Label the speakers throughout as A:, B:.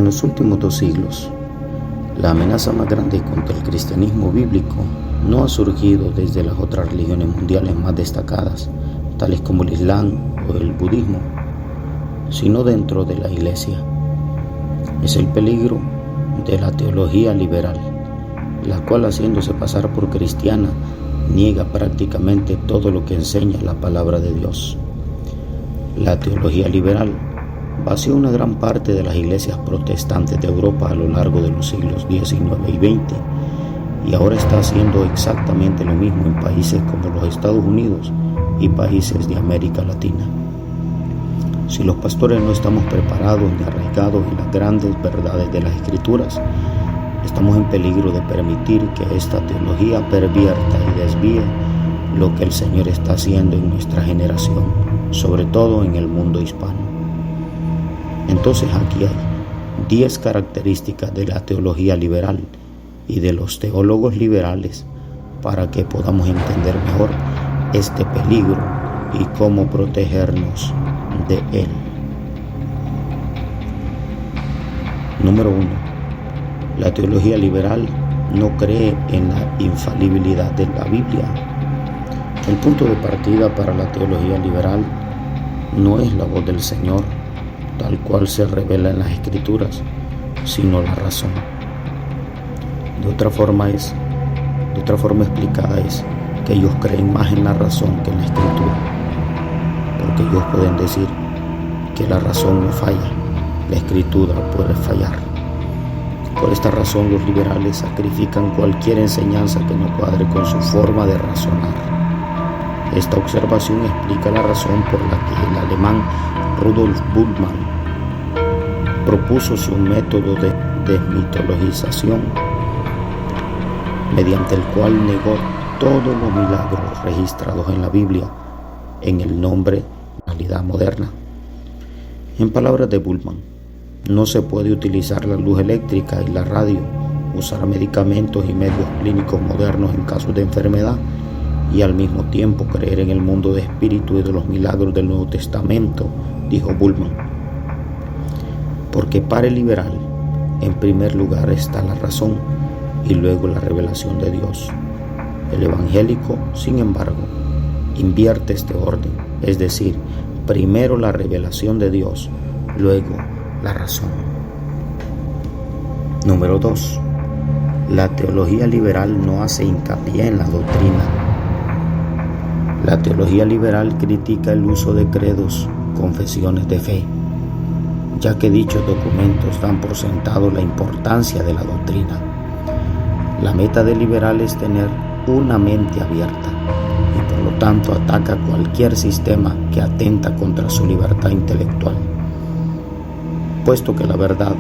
A: los últimos 2 siglos, la amenaza más grande contra el cristianismo bíblico no ha surgido desde las otras religiones mundiales más destacadas, tales como el Islam o el budismo, sino dentro de la Iglesia. Es el peligro de la teología liberal, la cual, haciéndose pasar por cristiana, niega prácticamente todo lo que enseña la palabra de Dios. La teología liberal vació una gran parte de las iglesias protestantes de Europa a lo largo de los siglos XIX y XX, y ahora está haciendo exactamente lo mismo en países como los Estados Unidos y países de América Latina. Si los pastores no estamos preparados ni arraigados en las grandes verdades de las Escrituras, estamos en peligro de permitir que esta teología pervierta y desvíe lo que el Señor está haciendo en nuestra generación, sobre todo en el mundo hispano. Entonces aquí hay 10 características de la teología liberal y de los teólogos liberales para que podamos entender mejor este peligro y cómo protegernos de él. Número 1. La teología liberal no cree en la infalibilidad de la Biblia. El punto de partida para la teología liberal no es la voz del Señor, tal cual se revela en las Escrituras, sino la razón. De otra forma explicada es que ellos creen más en la razón que en la Escritura, porque ellos pueden decir que la razón no falla, la Escritura puede fallar. Por esta razón los liberales sacrifican cualquier enseñanza que no cuadre con su forma de razonar. Esta observación explica la razón por la que el alemán Rudolf Bultmann propuso su método de desmitologización, mediante el cual negó todos los milagros registrados en la Biblia en el nombre de la realidad moderna. En palabras de Bultmann, no se puede utilizar la luz eléctrica y la radio, usar medicamentos y medios clínicos modernos en casos de enfermedad y al mismo tiempo creer en el mundo de espíritu y de los milagros del Nuevo Testamento, dijo Bultmann. Porque para el liberal, en primer lugar está la razón y luego la revelación de Dios. El evangélico, sin embargo, invierte este orden, es decir, primero la revelación de Dios, luego la razón. Número 2. La teología liberal no hace hincapié en la doctrina. La teología liberal critica el uso de credos, confesiones de fe, ya que dichos documentos dan por sentado la importancia de la doctrina. La meta del liberal es tener una mente abierta y por lo tanto ataca cualquier sistema que atenta contra su libertad intelectual. Puesto que la verdad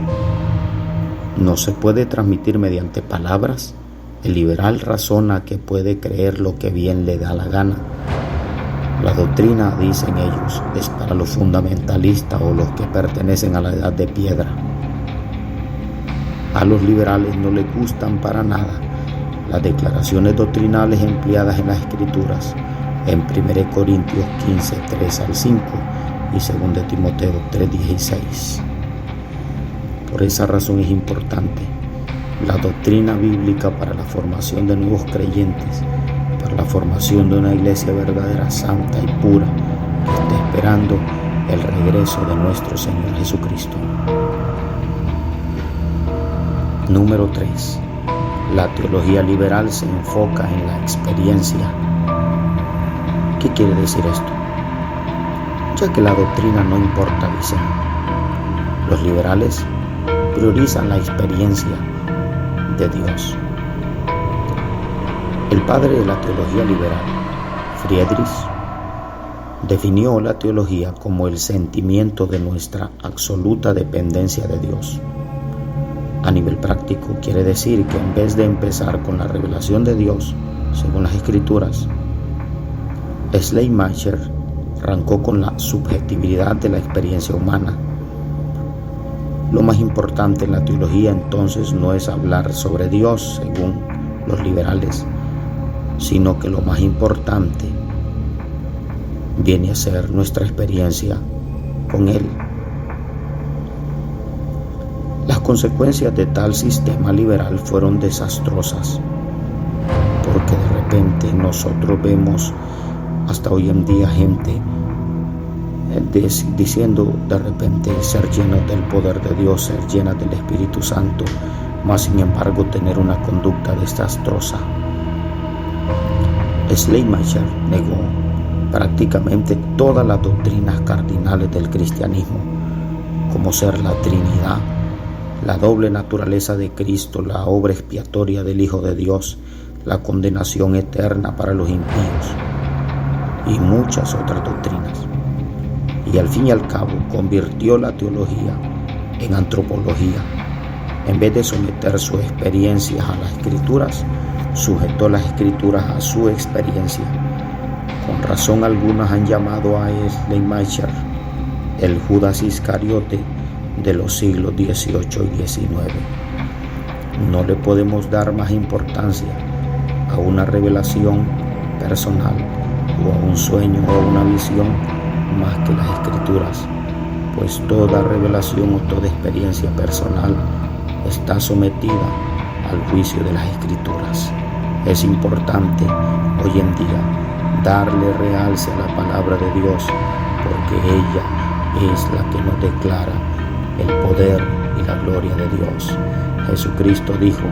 A: no se puede transmitir mediante palabras, el liberal razona que puede creer lo que bien le da la gana. La doctrina, dicen ellos, es para los fundamentalistas o los que pertenecen a la edad de piedra. A los liberales no les gustan para nada las declaraciones doctrinales empleadas en las Escrituras, en 1 Corintios 15, 3 al 5 y 2 Timoteo 3, 16. Por esa razón es importante la doctrina bíblica para la formación de nuevos creyentes, para la formación de una iglesia verdadera, santa y pura, que está esperando el regreso de nuestro Señor Jesucristo. Número 3. La teología liberal se enfoca en la experiencia. ¿Qué quiere decir esto? Ya que la doctrina no importa, dicen, los liberales priorizan la experiencia de Dios. El padre de la teología liberal, Friedrich, definió la teología como el sentimiento de nuestra absoluta dependencia de Dios. A nivel práctico, quiere decir que en vez de empezar con la revelación de Dios, según las Escrituras, Schleiermacher arrancó con la subjetividad de la experiencia humana. Lo más importante en la teología entonces no es hablar sobre Dios, según los liberales, sino que lo más importante viene a ser nuestra experiencia con Él. Las consecuencias de tal sistema liberal fueron desastrosas, porque de repente nosotros vemos hasta hoy en día gente diciendo de repente ser llenos del poder de Dios, ser llenas del Espíritu Santo, mas sin embargo tener una conducta desastrosa. Schleiermacher negó prácticamente todas las doctrinas cardinales del cristianismo, como ser la Trinidad, la doble naturaleza de Cristo, la obra expiatoria del Hijo de Dios, la condenación eterna para los impíos y muchas otras doctrinas. Y al fin y al cabo convirtió la teología en antropología. En vez de someter sus experiencias a las Escrituras, sujetó las Escrituras a su experiencia. Con razón algunos han llamado a Schleiermacher el Judas Iscariote de los siglos XVIII y XIX. No le podemos dar más importancia a una revelación personal o a un sueño o a una visión más que las Escrituras, pues toda revelación o toda experiencia personal está sometida al juicio de las Escrituras. Es importante hoy en día darle realce a la palabra de Dios, porque ella es la que nos declara el poder y la gloria de Dios. Jesucristo dijo: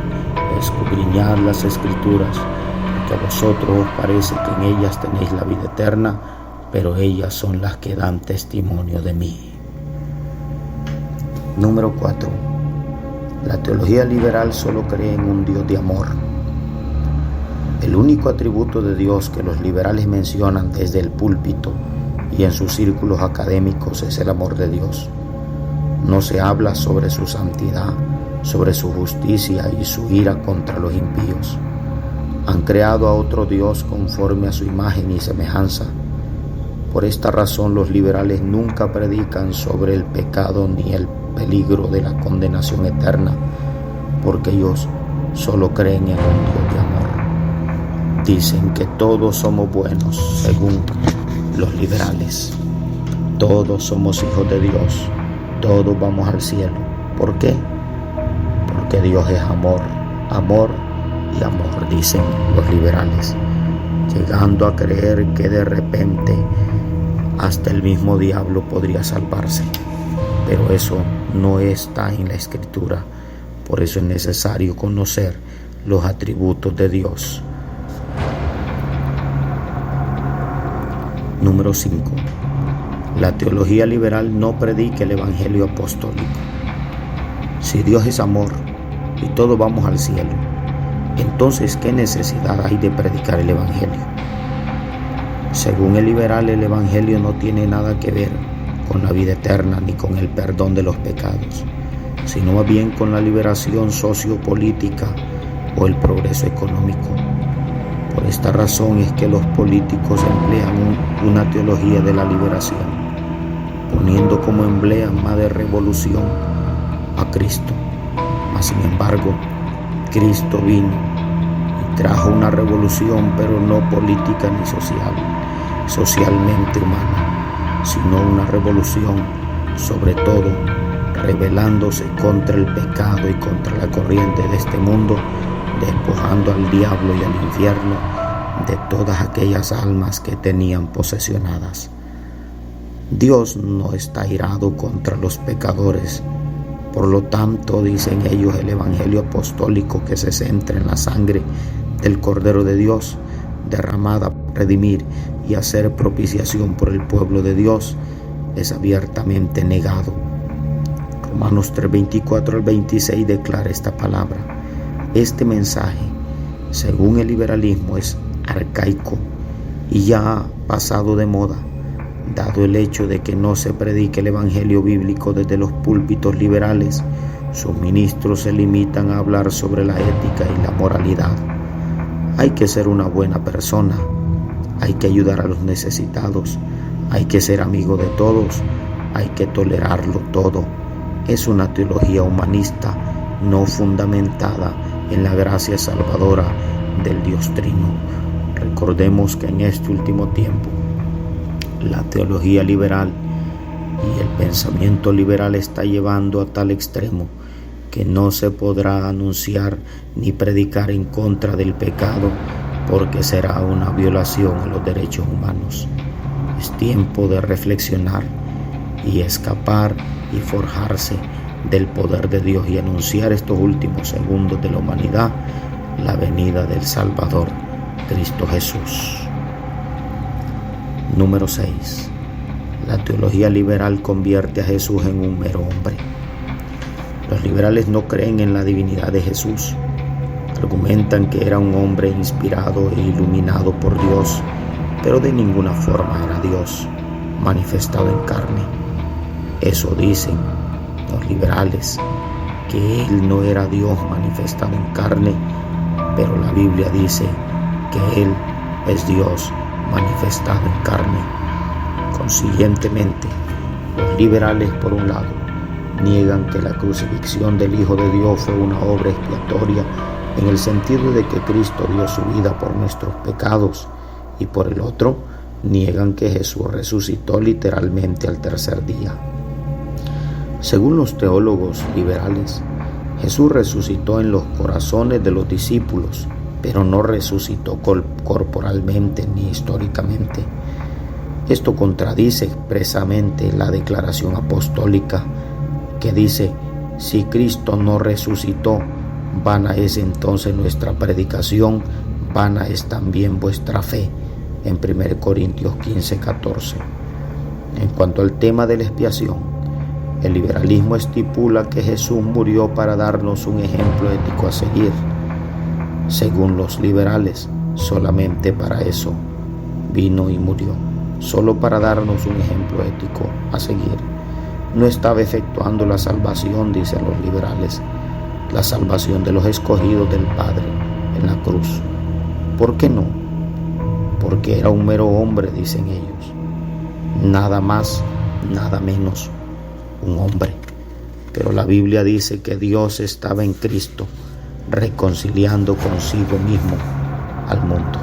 A: escudriñad las Escrituras, porque a vosotros os parece que en ellas tenéis la vida eterna, pero ellas son las que dan testimonio de mí. Número 4. La teología liberal solo cree en un Dios de amor. El único atributo de Dios que los liberales mencionan desde el púlpito y en sus círculos académicos es el amor de Dios. No se habla sobre su santidad, sobre su justicia y su ira contra los impíos. Han creado a otro Dios conforme a su imagen y semejanza. Por esta razón los liberales nunca predican sobre el pecado ni el peligro de la condenación eterna, porque ellos solo creen en un Dios de amor. Dicen que todos somos buenos, según los liberales. Todos somos hijos de Dios, todos vamos al cielo. ¿Por qué? Porque Dios es amor, amor y amor, dicen los liberales, llegando a creer que de repente hasta el mismo diablo podría salvarse. Pero eso no está en la Escritura. Por eso es necesario conocer los atributos de Dios. Número 5. La teología liberal no predica el evangelio apostólico. Si Dios es amor y todos vamos al cielo, entonces ¿qué necesidad hay de predicar el evangelio? Según el liberal, el evangelio no tiene nada que ver con la vida eterna ni con el perdón de los pecados, sino más bien con la liberación sociopolítica o el progreso económico. Por esta razón es que los políticos emplean una teología de la liberación, poniendo como emblema de revolución a Cristo. Mas sin embargo, Cristo vino y trajo una revolución, pero no política ni socialmente humana, sino una revolución, sobre todo rebelándose contra el pecado y contra la corriente de este mundo, despojando al diablo y al infierno de todas aquellas almas que tenían posesionadas. Dios no está irado contra los pecadores. Por lo tanto, dicen ellos, el evangelio apostólico que se centra en la sangre del Cordero de Dios, derramada para redimir y hacer propiciación por el pueblo de Dios, es abiertamente negado. Romanos 3:24 al 26 declara esta palabra: este mensaje, según el liberalismo, es arcaico y ya ha pasado de moda, dado el hecho de que no se predique el evangelio bíblico desde los púlpitos liberales. Sus ministros se limitan a hablar sobre la ética y la moralidad. Hay que ser una buena persona, hay que ayudar a los necesitados, hay que ser amigo de todos, hay que tolerarlo todo. Es una teología humanista, no fundamentada en la gracia salvadora del Dios Trino. Recordemos que en este último tiempo la teología liberal y el pensamiento liberal está llevando a tal extremo que no se podrá anunciar ni predicar en contra del pecado porque será una violación a los derechos humanos. Es tiempo de reflexionar y escapar y forjarse del poder de Dios y anunciar estos últimos segundos de la humanidad la venida del Salvador, Cristo Jesús. Número 6. La teología liberal convierte a Jesús en un mero hombre. Los liberales no creen en la divinidad de Jesús. Argumentan que era un hombre inspirado e iluminado por Dios, pero de ninguna forma era Dios manifestado en carne. Eso dicen los liberales, que Él no era Dios manifestado en carne, pero la Biblia dice que Él es Dios manifestado en carne. Consiguientemente, los liberales, por un lado, niegan que la crucifixión del Hijo de Dios fue una obra expiatoria en el sentido de que Cristo dio su vida por nuestros pecados, y por el otro, niegan que Jesús resucitó literalmente al tercer día. Según los teólogos liberales, Jesús resucitó en los corazones de los discípulos, pero no resucitó corporalmente ni históricamente. Esto contradice expresamente la declaración apostólica que dice: si Cristo no resucitó, vana es entonces nuestra predicación, vana es también vuestra fe, en 1 Corintios 15:14. En cuanto al tema de la expiación, el liberalismo estipula que Jesús murió para darnos un ejemplo ético a seguir. Según los liberales, solamente para eso vino y murió, solo para darnos un ejemplo ético a seguir. No estaba efectuando la salvación, dicen los liberales, la salvación de los escogidos del Padre en la cruz. ¿Por qué no? Porque era un mero hombre, dicen ellos. Nada más, nada menos, un hombre. Pero la Biblia dice que Dios estaba en Cristo, reconciliando consigo mismo al mundo.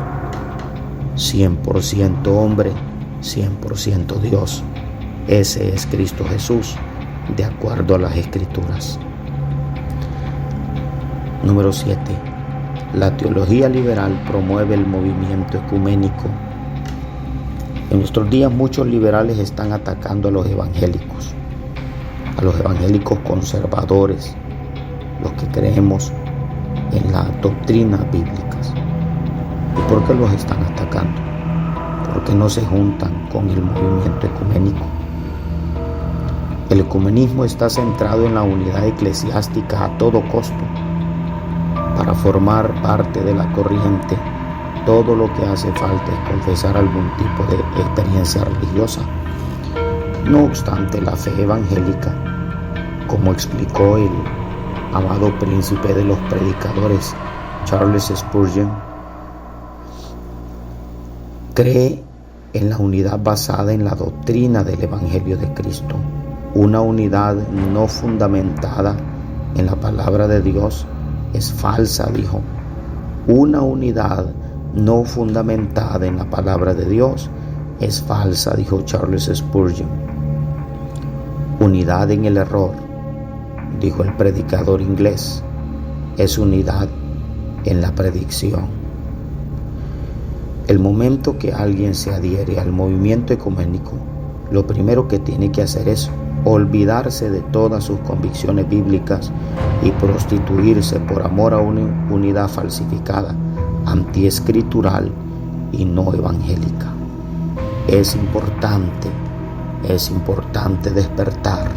A: 100% hombre, 100% Dios. Ese es Cristo Jesús, de acuerdo a las Escrituras. Número 7. La teología liberal promueve el movimiento ecuménico. En nuestros días muchos liberales están atacando a los evangélicos conservadores, los que creemos en las doctrinas bíblicas. ¿Y por qué los están atacando? Porque no se juntan con el movimiento ecuménico. El ecumenismo está centrado en la unidad eclesiástica a todo costo. Para formar parte de la corriente, todo lo que hace falta es confesar algún tipo de experiencia religiosa. No obstante, la fe evangélica, como explicó el amado príncipe de los predicadores, Charles Spurgeon, cree en la unidad basada en la doctrina del Evangelio de Cristo. Una unidad no fundamentada en la palabra de Dios es falsa, dijo. Una unidad no fundamentada en la palabra de Dios es falsa, dijo Charles Spurgeon. Unidad en el error, dijo el predicador inglés, es unidad en la predicción. El momento que alguien se adhiere al movimiento ecuménico, lo primero que tiene que hacer es olvidarse de todas sus convicciones bíblicas y prostituirse por amor a una unidad falsificada, antiescritural y no evangélica. Es importante despertar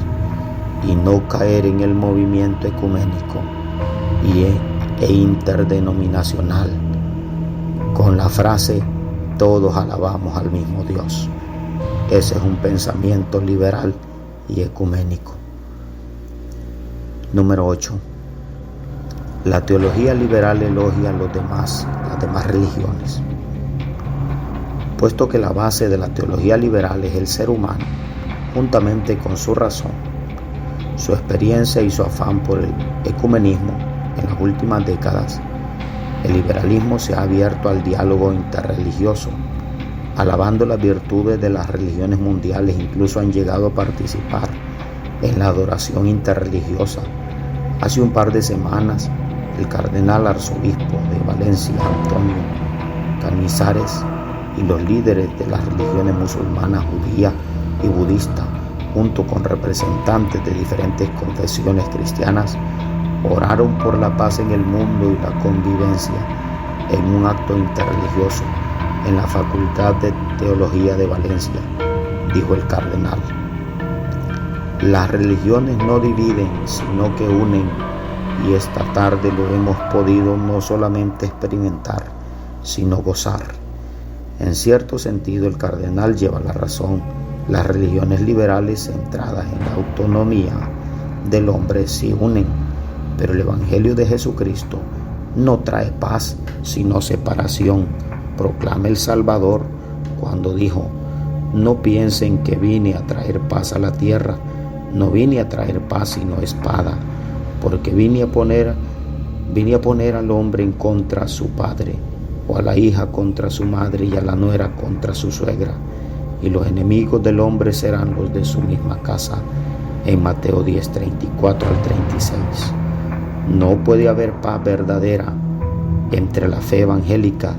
A: y no caer en el movimiento ecuménico e interdenominacional con la frase todos alabamos al mismo Dios. Ese es un pensamiento liberal y ecuménico. Número 8. La teología liberal elogia las demás religiones. Puesto que la base de la teología liberal es el ser humano, juntamente con su razón, su experiencia y su afán por el ecumenismo en las últimas décadas, el liberalismo se ha abierto al diálogo interreligioso, alabando las virtudes de las religiones mundiales. Incluso han llegado a participar en la adoración interreligiosa, Hace un par de semanas, el cardenal arzobispo de Valencia, Antonio Canizares, y los líderes de las religiones musulmana, judía y budista, junto con representantes de diferentes confesiones cristianas, oraron por la paz en el mundo y la convivencia en un acto interreligioso en la Facultad de Teología de Valencia, dijo el cardenal. Las religiones no dividen, sino que unen, y esta tarde lo hemos podido no solamente experimentar, sino gozar. En cierto sentido, el cardenal lleva la razón. Las religiones liberales centradas en la autonomía del hombre se unen, pero el Evangelio de Jesucristo no trae paz, sino separación. Proclama el Salvador cuando dijo: no piensen que vine a traer paz a la tierra. No vine a traer paz sino espada, porque vine a poner al hombre en contra a su padre, o a la hija contra su madre, y a la nuera contra su suegra, y los enemigos del hombre serán los de su misma casa. En Mateo 10, 34 al 36. No puede haber paz verdadera entre la fe evangélica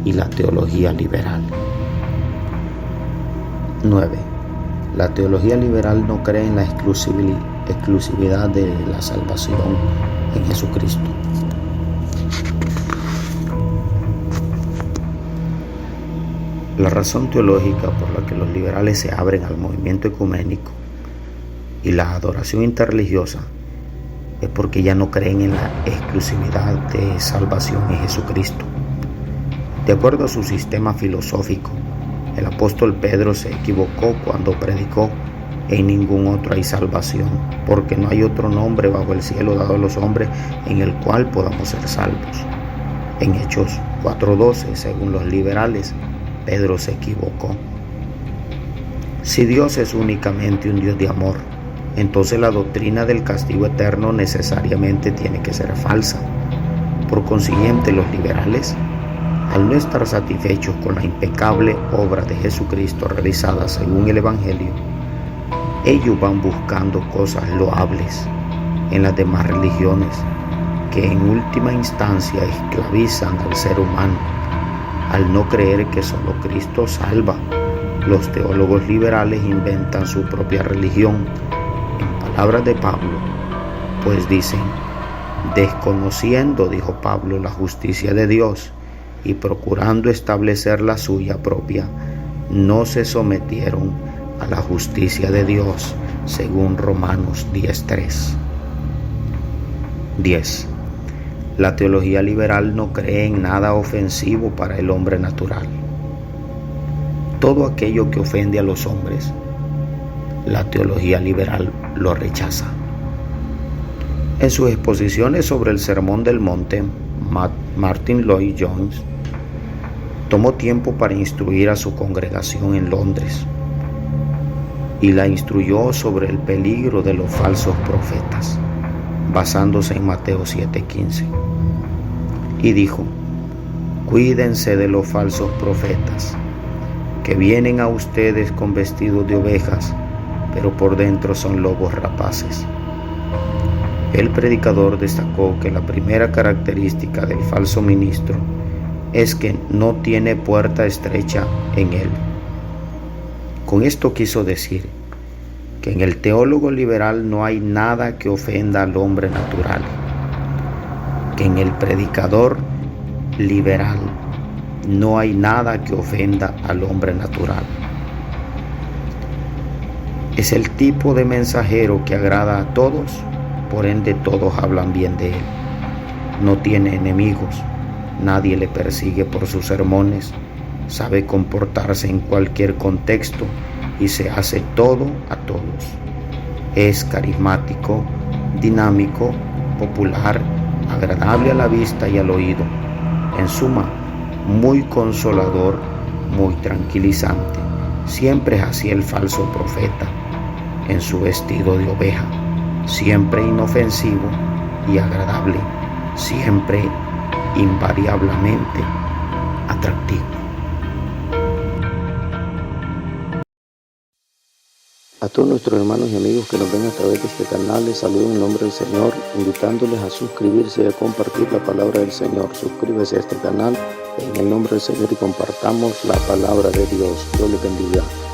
A: y la teología liberal. 9. La teología liberal no cree en la exclusividad de la salvación en Jesucristo. La razón teológica por la que los liberales se abren al movimiento ecuménico y la adoración interreligiosa es porque ya no creen en la exclusividad de salvación en Jesucristo. De acuerdo a su sistema filosófico, el apóstol Pedro se equivocó cuando predicó: en ningún otro hay salvación, porque no hay otro nombre bajo el cielo dado a los hombres en el cual podamos ser salvos. En Hechos 4:12, según los liberales, Pedro se equivocó. Si Dios es únicamente un Dios de amor, entonces la doctrina del castigo eterno necesariamente tiene que ser falsa. Por consiguiente, los liberales, al no estar satisfechos con la impecable obra de Jesucristo realizada según el Evangelio, ellos van buscando cosas loables en las demás religiones que en última instancia esclavizan al ser humano. Al no creer que solo Cristo salva, los teólogos liberales inventan su propia religión. En palabras de Pablo, pues dicen: desconociendo, dijo Pablo, la justicia de Dios y procurando establecer la suya propia, no se sometieron a la justicia de Dios, según Romanos 10:3. 10. La teología liberal no cree en nada ofensivo para el hombre natural. Todo aquello que ofende a los hombres, la teología liberal lo rechaza. En sus exposiciones sobre el Sermón del Monte, Martin Lloyd-Jones tomó tiempo para instruir a su congregación en Londres y la instruyó sobre el peligro de los falsos profetas, basándose en Mateo 7:15. Y dijo: cuídense de los falsos profetas, que vienen a ustedes con vestidos de ovejas, pero por dentro son lobos rapaces. El predicador destacó que la primera característica del falso ministro es que no tiene puerta estrecha en él. Con esto quiso decir que en el teólogo liberal no hay nada que ofenda al hombre natural, que en el predicador liberal no hay nada que ofenda al hombre natural. Es el tipo de mensajero que agrada a todos, por ende todos hablan bien de él. No tiene enemigos, nadie le persigue por sus sermones, sabe comportarse en cualquier contexto y se hace todo a todos. Es carismático, dinámico, popular, agradable a la vista y al oído. En suma, muy consolador, muy tranquilizante. Siempre es así el falso profeta, en su vestido de oveja, siempre inofensivo y agradable, siempre invariablemente atractivo. A todos nuestros hermanos y amigos que nos ven a través de este canal, les saludo en el nombre del Señor, invitándoles a suscribirse y a compartir la palabra del Señor. Suscríbase a este canal en el nombre del Señor y compartamos la palabra de Dios. Dios les bendiga.